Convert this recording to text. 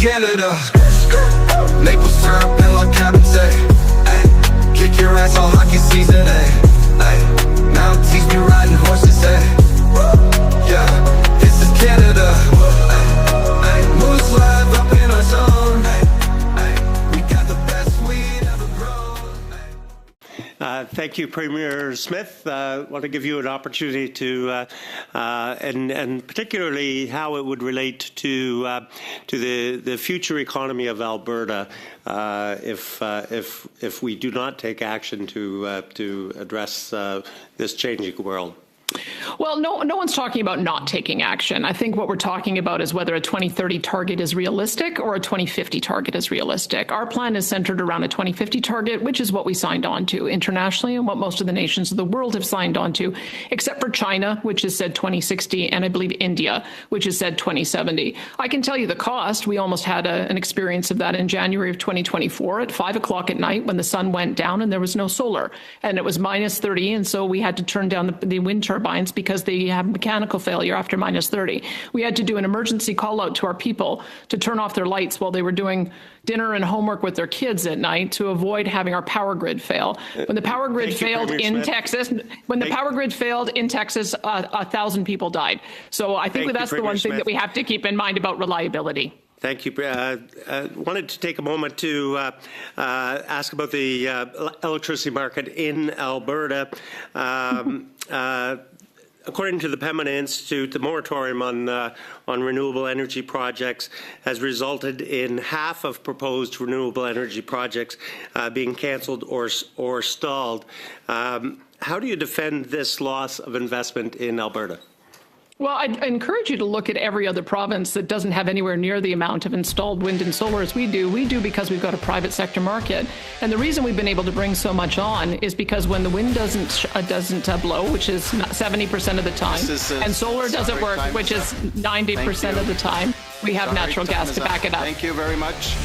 Canada. Maple syrup and love cabin say, ay, kick your ass all hockey season, ay, now teach me riding horses, ay, yeah, this is Canada, ay, moose live up in our zone, ay, we got the best weed ever grown. Thank you, Premier Smith. I want to give you an opportunity to, and particularly how it would relate to the future economy of Alberta if we do not take action to address this changing world. Well, no one's talking about not taking action. I think what we're talking about is whether a 2030 target is realistic or a 2050 target is realistic. Our plan is centered around a 2050 target, which is what we signed on to internationally and what most of the nations of the world have signed on to, except for China, which has said 2060, and I believe India, which has said 2070. I can tell you the cost. We almost had an experience of that in January of 2024 at 5 o'clock at night when the sun went down and there was no solar, and it was minus 30, and so we had to turn down the wind turbines because they have mechanical failure after minus 30. We had to do an emergency call out to our people to turn off their lights while they were doing dinner and homework with their kids at night to avoid having our power grid fail. When the power grid failed in Texas, 1,000 people died. So I think that's the one thing that we have to keep in mind about reliability. Thank you. Wanted to take a moment to ask about the electricity market in Alberta. According to the Pembina Institute, the moratorium on renewable energy projects has resulted in half of proposed renewable energy projects being cancelled or stalled. How do you defend this loss of investment in Alberta? Well, I encourage you to look at every other province that doesn't have anywhere near the amount of installed wind and solar as we do. We do because we've got a private sector market. And the reason we've been able to bring so much on is because when the wind doesn't blow, which is 70% of the time, and solar doesn't work, which is 90% of the time, we have natural gas to back it up. Thank you very much.